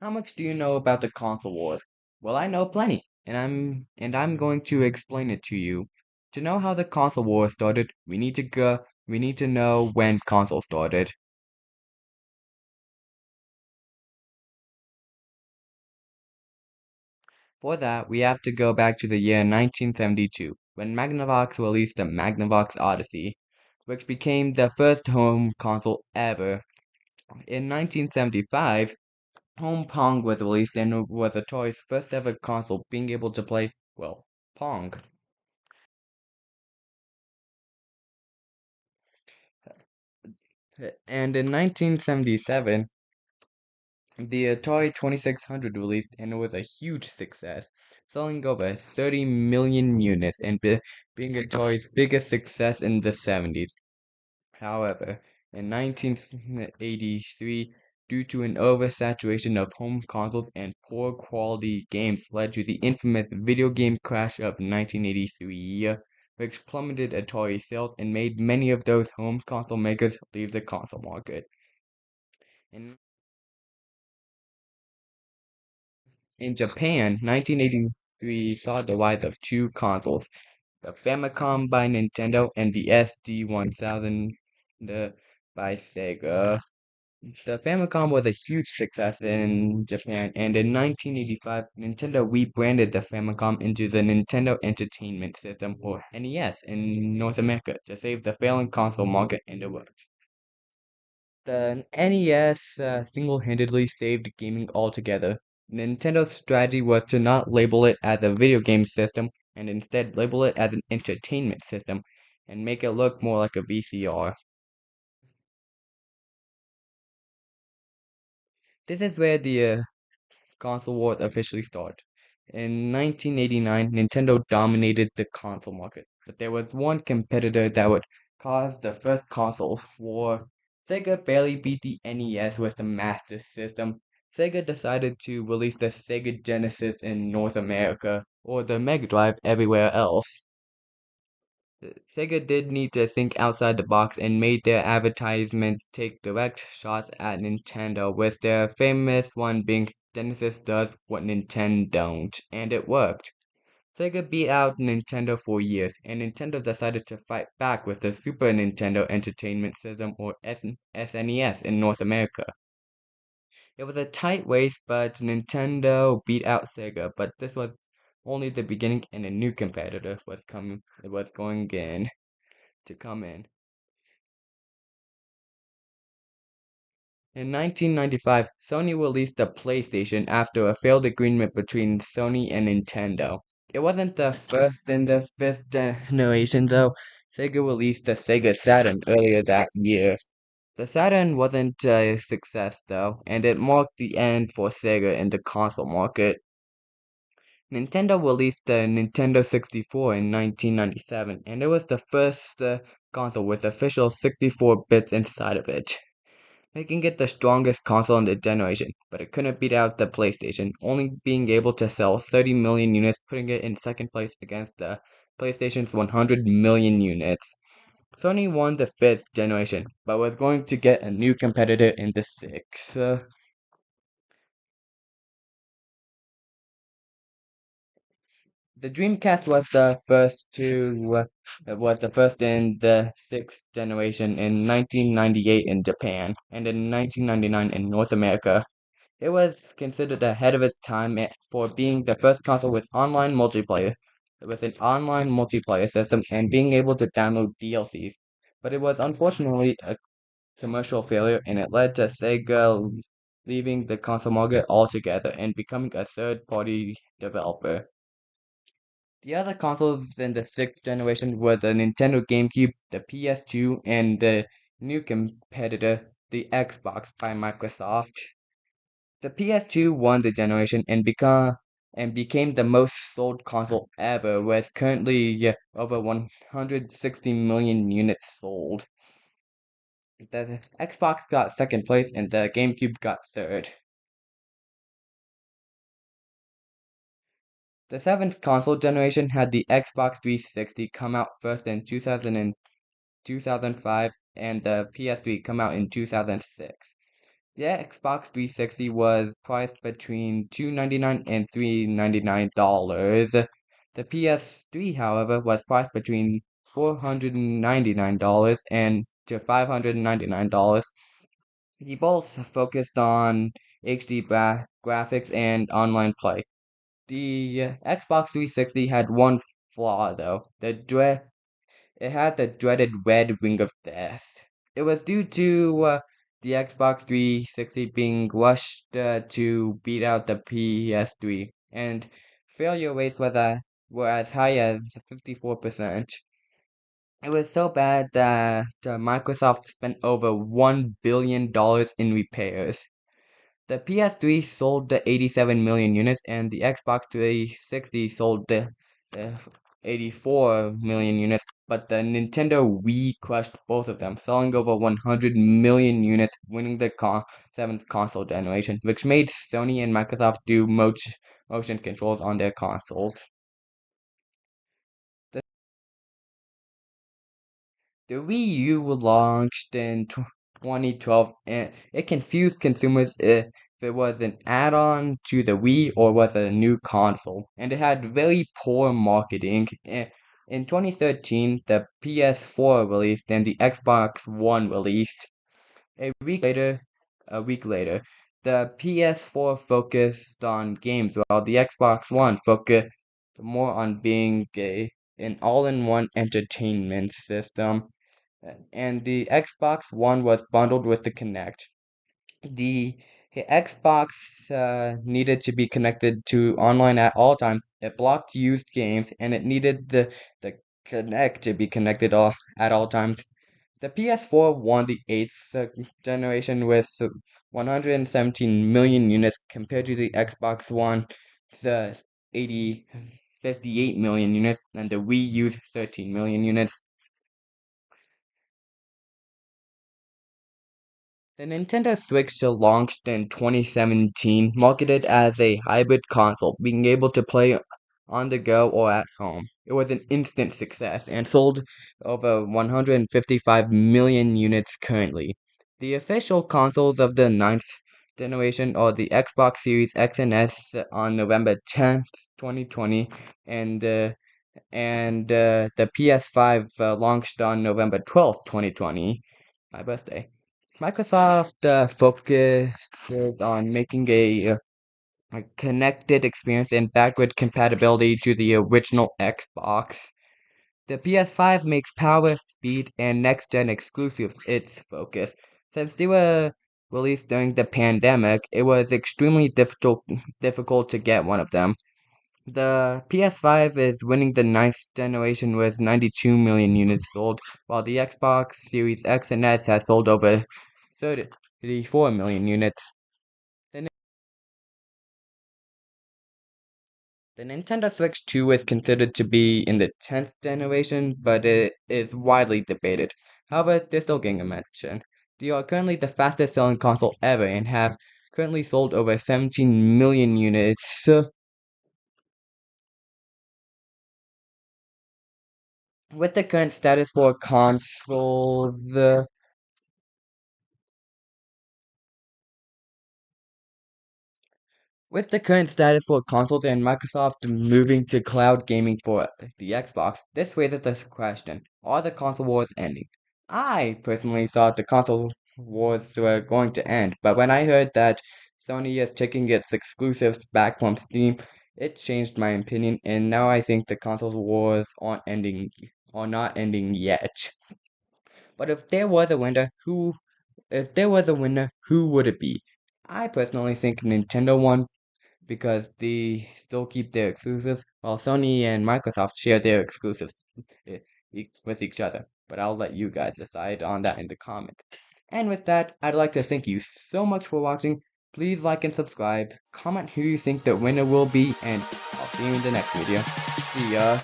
How much do you know about the console wars? Well, I know plenty, and I'm going to explain it to you. To know how the console war started, we need to know when console started. For that, we have to go back to the year 1972, when Magnavox released the Magnavox Odyssey, which became the first home console ever. In 1975, Home Pong was released and was Atari's first ever console being able to play, well, Pong. And in 1977, the Atari 2600 released and it was a huge success, selling over 30 million units and being Atari's biggest success in the 70s. However, in 1983, due to an oversaturation of home consoles and poor quality games led to the infamous video game crash of 1983, which plummeted Atari sales and made many of those home console makers leave the console market. In In Japan, 1983 saw the rise of two consoles, the Famicom by Nintendo and the SD-1000 by Sega. The Famicom was a huge success in Japan, and in 1985, Nintendo rebranded the Famicom into the Nintendo Entertainment System, or NES, in North America to save the failing console market in the world. The NES single-handedly saved gaming altogether. Nintendo's strategy was to not label it as a video game system and instead label it as an entertainment system and make it look more like a VCR. This is where the console wars officially start. In 1989, Nintendo dominated the console market, but there was one competitor that would cause the first console war. Sega barely beat the NES with the Master System. Sega decided to release the Sega Genesis in North America, or the Mega Drive everywhere else. Sega did need to think outside the box and made their advertisements take direct shots at Nintendo, with their famous one being Genesis does what Nintendo don't, and it worked. Sega beat out Nintendo for years, and Nintendo decided to fight back with the Super Nintendo Entertainment System, or SNES, in North America. It was a tight race, but Nintendo beat out Sega, but this was only the beginning and a new competitor was going in to come in. In 1995, Sony released the PlayStation after a failed agreement between Sony and Nintendo. It wasn't the first in the fifth generation though. Sega released the Sega Saturn earlier that year. The Saturn wasn't a success though, and it marked the end for Sega in the console market. Nintendo released the Nintendo 64 in 1997, and it was the first console with official 64 bits inside of it, making it the strongest console in the generation, but it couldn't beat out the PlayStation, only being able to sell 30 million units, putting it in second place against the PlayStation's 100 million units. Sony won the fifth generation, but was going to get a new competitor in the sixth. The Dreamcast was the first in the sixth generation in 1998 in Japan and in 1999 in North America. It was considered ahead of its time for being the first console with an online multiplayer system and being able to download DLCs. But it was unfortunately a commercial failure and it led to Sega leaving the console market altogether and becoming a third-party developer. The other consoles in the sixth generation were the Nintendo GameCube, the PS2, and the new competitor, the Xbox by Microsoft. The PS2 won the generation and became the most sold console ever, with currently over 160 million units sold. The Xbox got second place and the GameCube got third. The seventh console generation had the Xbox 360 come out first in 2005 and the PS3 come out in 2006. The Xbox 360 was priced between $299 and $399. The PS3, however, was priced between $499 and to $599. They both focused on HD graphics and online play. The Xbox 360 had one flaw though. It had the dreaded red ring of death. It was due to the Xbox 360 being rushed to beat out the PS3, and failure rates were as high as 54%. It was so bad that Microsoft spent over $1 billion in repairs. The PS3 sold the 87 million units, and the Xbox 360 sold the 84 million units, but the Nintendo Wii crushed both of them, selling over 100 million units, winning the seventh console generation, which made Sony and Microsoft do motion controls on their consoles. The Wii U launched in 2012 and it confused consumers if it was an add-on to the Wii or was a new console, and it had very poor marketing. In 2013, the PS4 released and the Xbox One released. A week later, the PS4 focused on games while the Xbox One focused more on being an all-in-one entertainment system, and the Xbox One was bundled with the Kinect. The Xbox needed to be connected to online at all times. It blocked used games, and it needed the Kinect to be connected at all times. The PS4 won the eighth generation with 117 million units compared to the Xbox One, the 58 million units, and the Wii U's 13 million units. The Nintendo Switch launched in 2017, marketed as a hybrid console, being able to play on the go or at home. It was an instant success and sold over 155 million units currently. The official consoles of the ninth generation are the Xbox Series X and S on November 10th, 2020, and the PS5 launched on November 12th, 2020, my birthday. Microsoft focused on making a connected experience and backward compatibility to the original Xbox. The PS5 makes power, speed, and next-gen exclusives its focus. Since they were released during the pandemic, it was extremely difficult to get one of them. The PS5 is winning the ninth generation with 92 million units sold, while the Xbox Series X and S has sold over 34 million units. The, the Nintendo Switch 2 is considered to be in the 10th generation, but it is widely debated. However, they're still getting a mention. They are currently the fastest selling console ever and have currently sold over 17 million units. With the current status for consoles, with the current status for consoles and Microsoft moving to cloud gaming for the Xbox, this raises this question. Are the console wars ending? I personally thought the console wars were going to end, but when I heard that Sony is taking its exclusives back from Steam, it changed my opinion, and now I think the console wars are not ending yet. But if there was a winner, who would it be? I personally think Nintendo won because they still keep their exclusives, while Sony and Microsoft share their exclusives with each other. But I'll let you guys decide on that in the comments. And with that, I'd like to thank you so much for watching. Please like and subscribe, comment who you think the winner will be, and I'll see you in the next video. See ya!